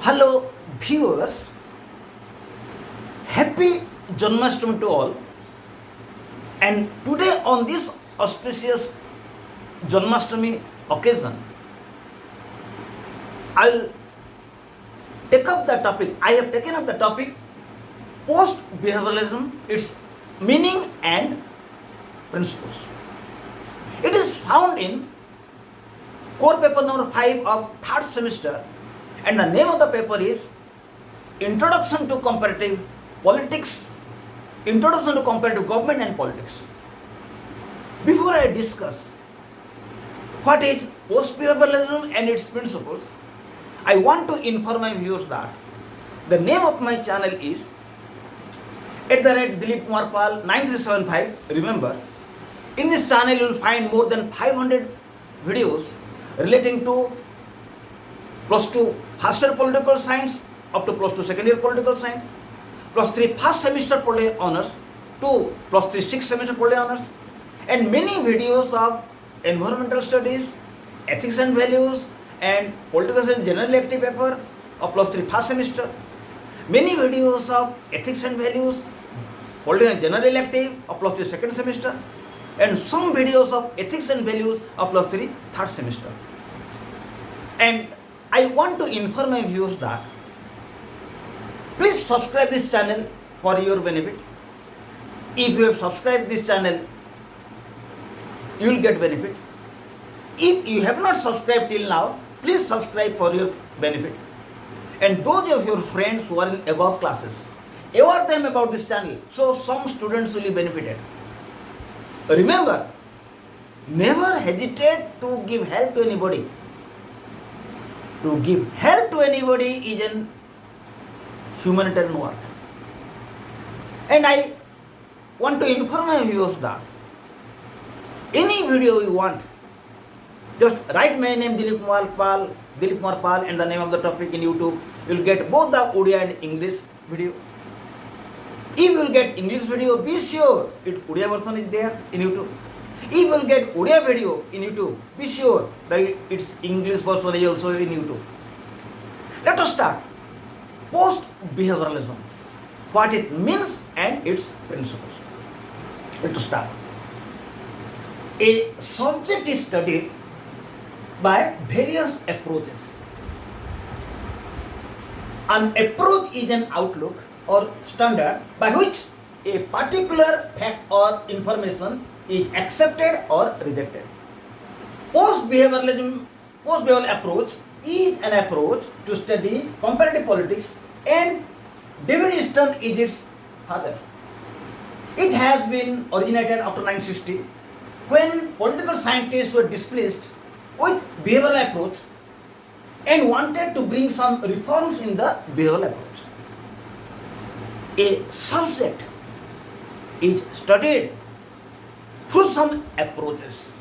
Hello viewers, happy Janmashtami to all, and today on this auspicious Janmashtami occasion, I'll take up the topic. I have taken up the topic post-behavioralism, its meaning and principles. It is found in core paper number 5 of 3rd semester, and the name of the paper is Introduction to Comparative Politics, Introduction to Comparative Government and Politics. Before I discuss what is post-behavioralism and its principles, I want to inform my viewers that the name of my channel is @DilipKumarPal 9375. Remember, in this channel you will find more than 500 videos relating to plus 2 first year political science up to plus 2 second year political science, plus 3 first semester political honors to plus 3 6th semester political honors, and many videos of environmental studies, ethics and values, and political science general elective paper of plus 3 first semester, many videos of ethics and values, political and general elective of plus 3 second semester, and some videos of ethics and values of plus 3 third semester. And I want to inform my viewers that please subscribe this channel for your benefit. If you have subscribed this channel, you will get benefit. If you have not subscribed till now, please subscribe for your benefit. And those of your friends who are in above classes, aware them about this channel so some students will be benefited. Remember, never hesitate to give help to anybody. To give help to anybody is an humanitarian work. And I want to inform my viewers that any video you want, just write my name Dilip Kumar Pal, and the name of the topic in YouTube. You will get both the Odia and English video. If you will get English video, be sure its Odia version is there in YouTube. If you will get Odia video in YouTube, be sure that its English version is also in YouTube. Let us start. Post-behavioralism, what it means and its principles. Let us start. A subject is studied by various approaches. An approach is an outlook or standard by which a particular fact or information is accepted or rejected. Post-behavioral approach is an approach to study comparative politics, and David Easton is its father. It has been originated after 1960 when political scientists were displeased with behavioral approach and wanted to bring some reforms in the behavioral approach. A subject is studied through some approaches.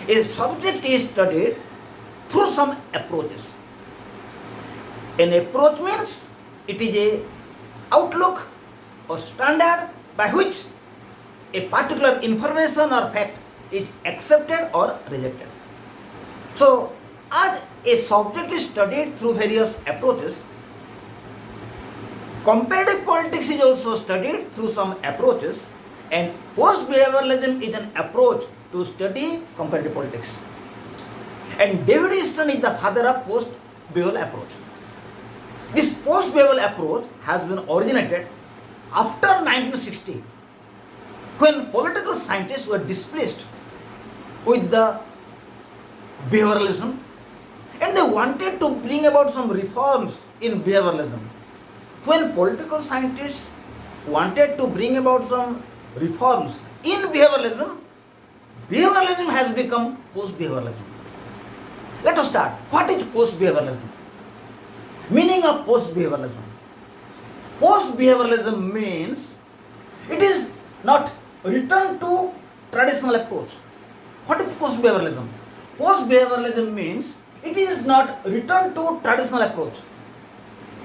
A subject is studied through some approaches. An approach means it is a outlook or standard by which a particular information or fact is accepted or rejected. So, as a subject is studied through various approaches, comparative politics is also studied through some approaches, and post-behavioralism is an approach to study comparative politics. And David Easton is the father of post-behavioral approach. This post-behavioral approach has been originated after 1960 when political scientists were displeased with the behavioralism and they wanted to bring about some reforms in behavioralism. When political scientists wanted to bring about some reforms in behavioralism, behavioralism has become post-behavioralism. Let us start. What is post-behavioralism? Meaning of post-behavioralism. Post-behavioralism means it is not return to traditional approach. What is post-behavioralism? Post-behavioralism means it is not return to traditional approach.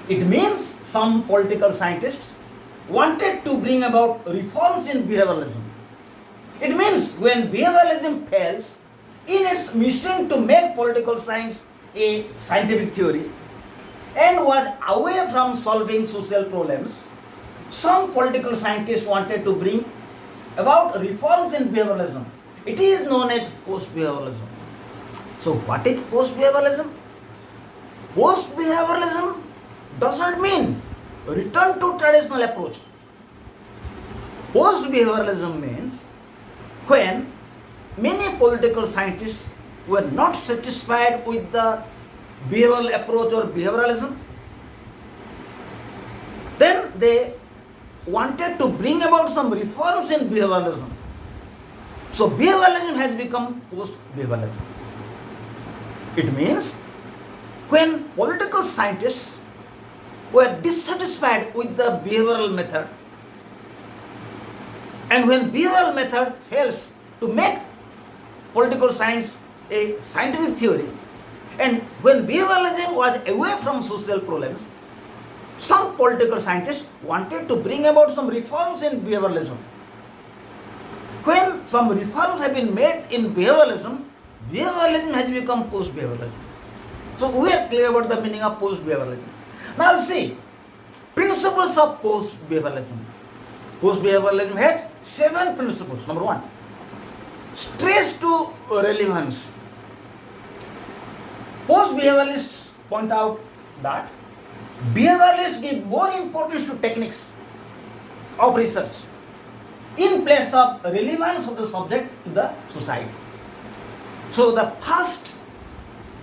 It means some political scientists wanted to bring about reforms in behavioralism. It means when behavioralism fails in its mission to make political science a scientific theory, and was away from solving social problems, some political scientists wanted to bring about reforms in behavioralism. It is known as post-behaviouralism. So what is post-behaviouralism? Post-behaviouralism does not mean return to traditional approach. Post-behaviouralism means when many political scientists were not satisfied with the behavioral approach or behavioralism, then they wanted to bring about some reforms in behavioralism. So behavioralism has become post-behavioralism. It means when political scientists were dissatisfied with the behavioral method, and when behavioral method fails to make political science a scientific theory, and when behavioralism was away from social problems, some political scientists wanted to bring about some reforms in behavioralism. When some reforms have been made in behavioralism, behavioralism has become post-behavioralism. So we are clear about the meaning of post-behavioralism. Now see, principles of post-behavioralism. Post-behavioralism has 7 principles. Number 1, stress to relevance. Post-behavioralists point out that behavioralists give more importance to techniques of research in place of relevance of the subject to the society. So the first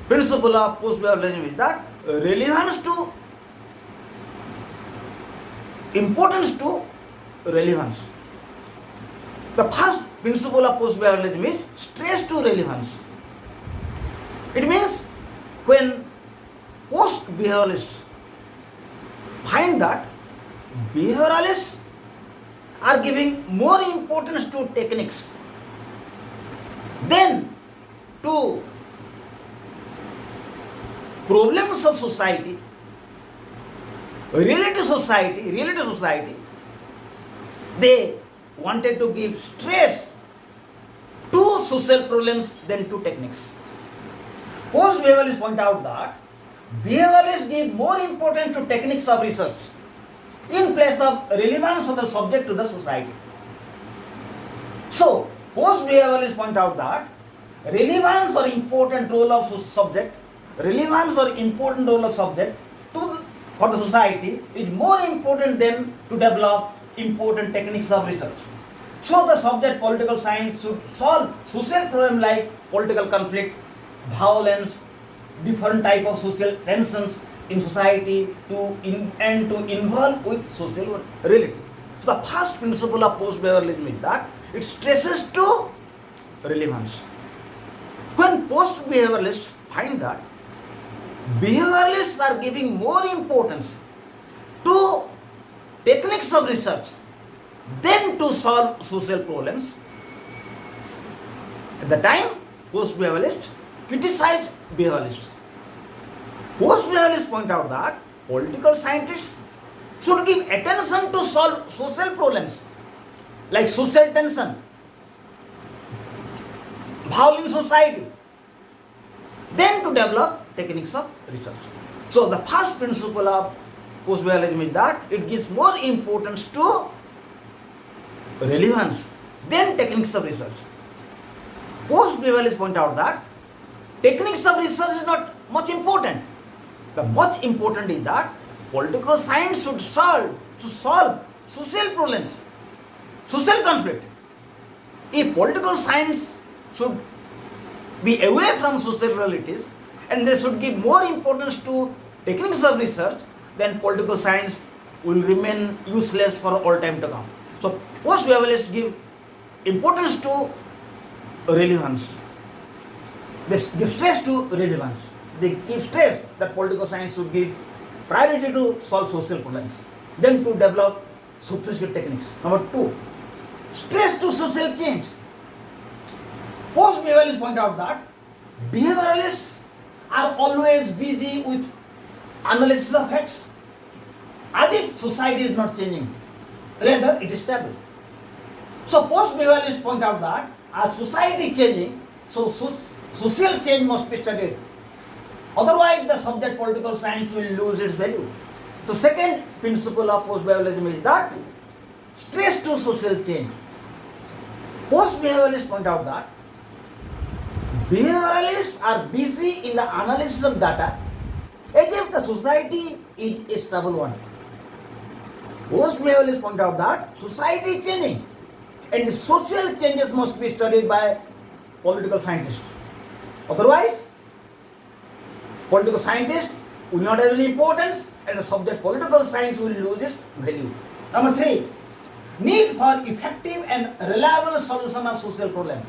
principle of post-behavioralism is that relevance to importance to relevance. The first principle of post-behavioralism is stress to relevance. It means when post-behavioralists find that behavioralists are giving more importance to techniques than to problems of society, relative society, they wanted to give stress to social problems than to techniques. Post-behavioralists point out that behavioralists give more importance to techniques of research in place of relevance of the subject to the society. So, post-behavioralists point out that relevance or important role of subject for the society is more important than to develop important techniques of research. So the subject political science should solve social problems like political conflict, violence, different type of social tensions in society and to involve with social reality. So the first principle of post-behavioralism is that it stresses to relevance. When post-behavioralists find that behavioralists are giving more importance to techniques of research than to solve social problems, at the time post-behavioralists criticize behavioralists. Post-behavioralists point out that political scientists should give attention to solve social problems like social tension, violence in society, then to develop techniques of research. So the first principle of post-behavioralism is that it gives more importance to relevance than techniques of research. Post-behavioralists point out that techniques of research is not much important. The much important is that political science should solve social problems, social conflict. If political science should be away from social realities and they should give more importance to techniques of research, then political science will remain useless for all time to come. So post-behavioralists give importance to relevance. They give stress to relevance. They give stress that political science should give priority to solve social problems, then to develop sophisticated techniques. Number 2, stress to social change. Post-behavioralists point out that behavioralists are always busy with analysis of facts as if society is not changing, rather it is stable. So post-behavioralists point out that as society is changing, so social change must be studied. Otherwise, the subject political science will lose its value. The second principle of post-behavioralism is that stress to social change. Post-behavioralists point out that behavioralists are busy in the analysis of data as if the society is a stable one. Post-behavioralists point out that society is changing and the social changes must be studied by political scientists. Otherwise, political scientists will not have any importance and the subject political science will lose its value. Number 3, need for effective and reliable solution of social problems.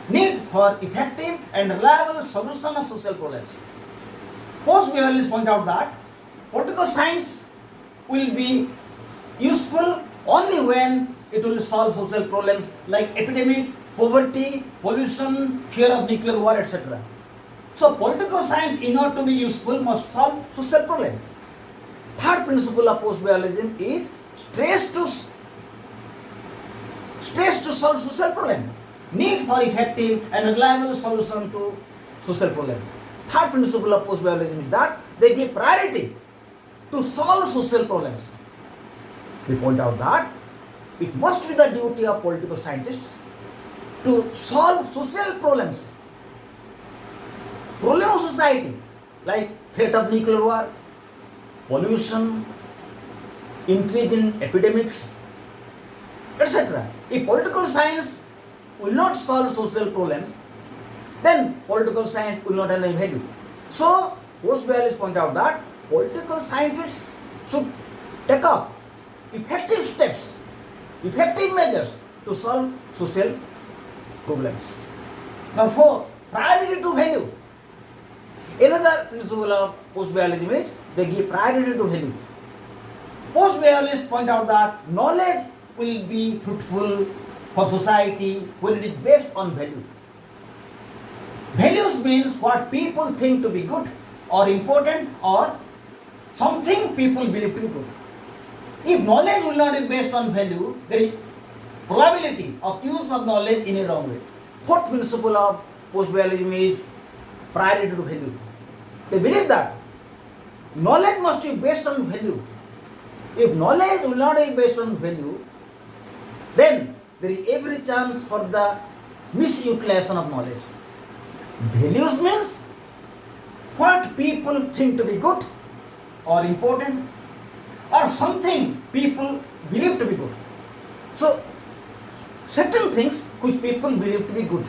Need for effective and reliable solution of social problems. Post-behavioralists point out that political science will be useful only when it will solve social problems like epidemic, poverty, pollution, fear of nuclear war, etc. So political science, in order to be useful, must solve social problems. Third principle of post-behavioralism is stress to solve social problems. Need for effective and reliable solution to social problems. Third principle of post-behavioralism is that they give priority to solve social problems. They point out that it must be the duty of political scientists to solve social problems. Problem of society like threat of nuclear war, pollution, increase in epidemics, etc. If political science will not solve social problems, then political science will not have any value. So, post-behavioralists point out that political scientists should take up effective steps, effective measures to solve social problems. Number 4, priority to value. Another principle of post-behavioralism is they give priority to value. Post-behavioralists point out that knowledge will be fruitful for society when it is based on value. Values means what people think to be good or important or something people believe to be good. If knowledge will not be based on value, there is probability of use of knowledge in a wrong way. Fourth principle of post-behavioralism is priority to value. They believe that knowledge must be based on value. If knowledge will not be based on value, then there is every chance for the misutilization of knowledge. Values means what people think to be good or important or something people believe to be good. So, certain things which people believe to be good.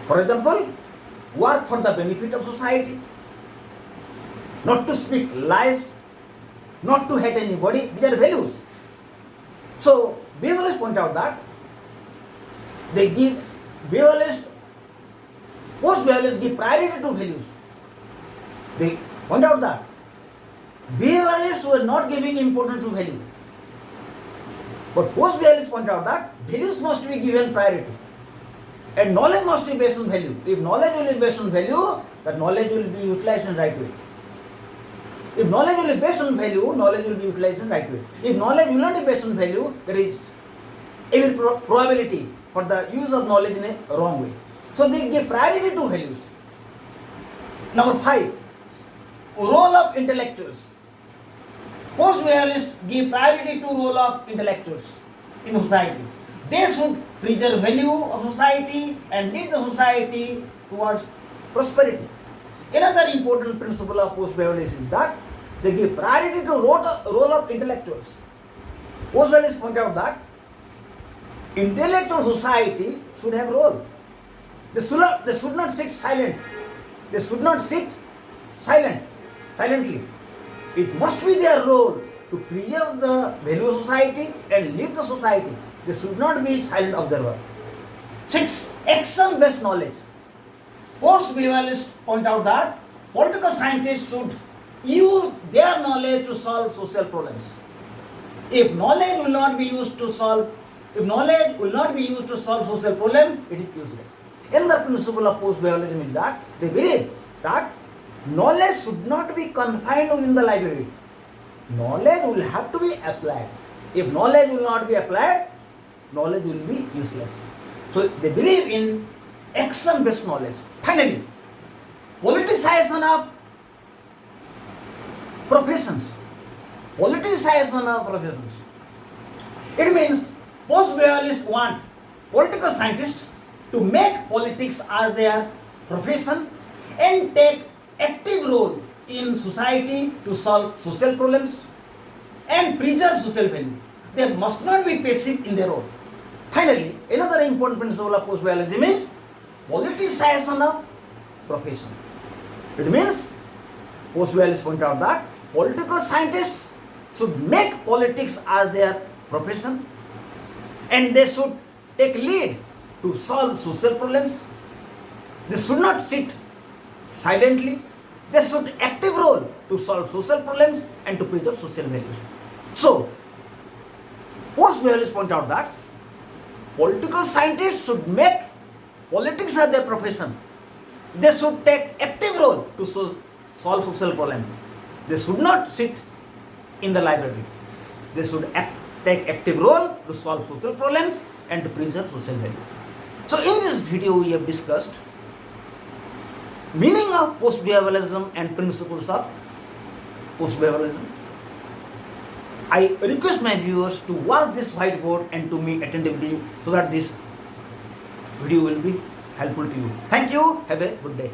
For example, work for the benefit of society, not to speak lies, not to hate anybody. These are values. So, behavioralists point out that they give post-behavioralists give priority to values. They point out that behavioralists were not giving importance to value. But post-behavioralists point out that values must be given priority. And knowledge must be based on value. If knowledge will be based on value, that knowledge will be utilized in the right way. If knowledge will be based on value, knowledge will be utilized in the right way. If knowledge will not be based on value, there is every probability for the use of knowledge in a wrong way. So they give priority to values. Number 5, role of intellectuals. Post-behavioralists give priority to role of intellectuals in society. They should preserve value of society and lead the society towards prosperity. Another important principle of post-behavioralism is that they give priority to role of intellectuals. Post-behavioralists point out that intellectual society should have role. They should not sit silent. They should not sit silently. It must be their role to preserve the value of society and lead the society. They should not be silent observer. 6, action-based knowledge. Post-behavioralists point out that political scientists should use their knowledge to solve social problems. If knowledge will not be used to solve social problem, it is useless. Another principle of post-behavioralism is that they believe that knowledge should not be confined within the library. Knowledge will have to be applied. If knowledge will not be applied, knowledge will be useless. So they believe in action-based knowledge. Finally, politicization of professions. Politicization of professions. It means post-behavioralists want political scientists to make politics as their profession and take active role in society to solve social problems and preserve social value. They must not be passive in their role. Finally, another important principle of post-behaviorism is politicization of profession. It means post-behaviorists point out that political scientists should make politics as their profession and they should take lead to solve social problems. They should not sit silently. They should active role to solve social problems and to preserve social values. So, post-behaviorists point out that political scientists should make politics as their profession. They should take active role to solve social problems. They should not sit in the library. They should take active role to solve social problems and to preserve social value. So in this video we have discussed meaning of post-behavioralism and principles of post-behavioralism. I request my viewers to watch this whiteboard and to me attentively so that this video will be helpful to you. Thank you. Have a good day.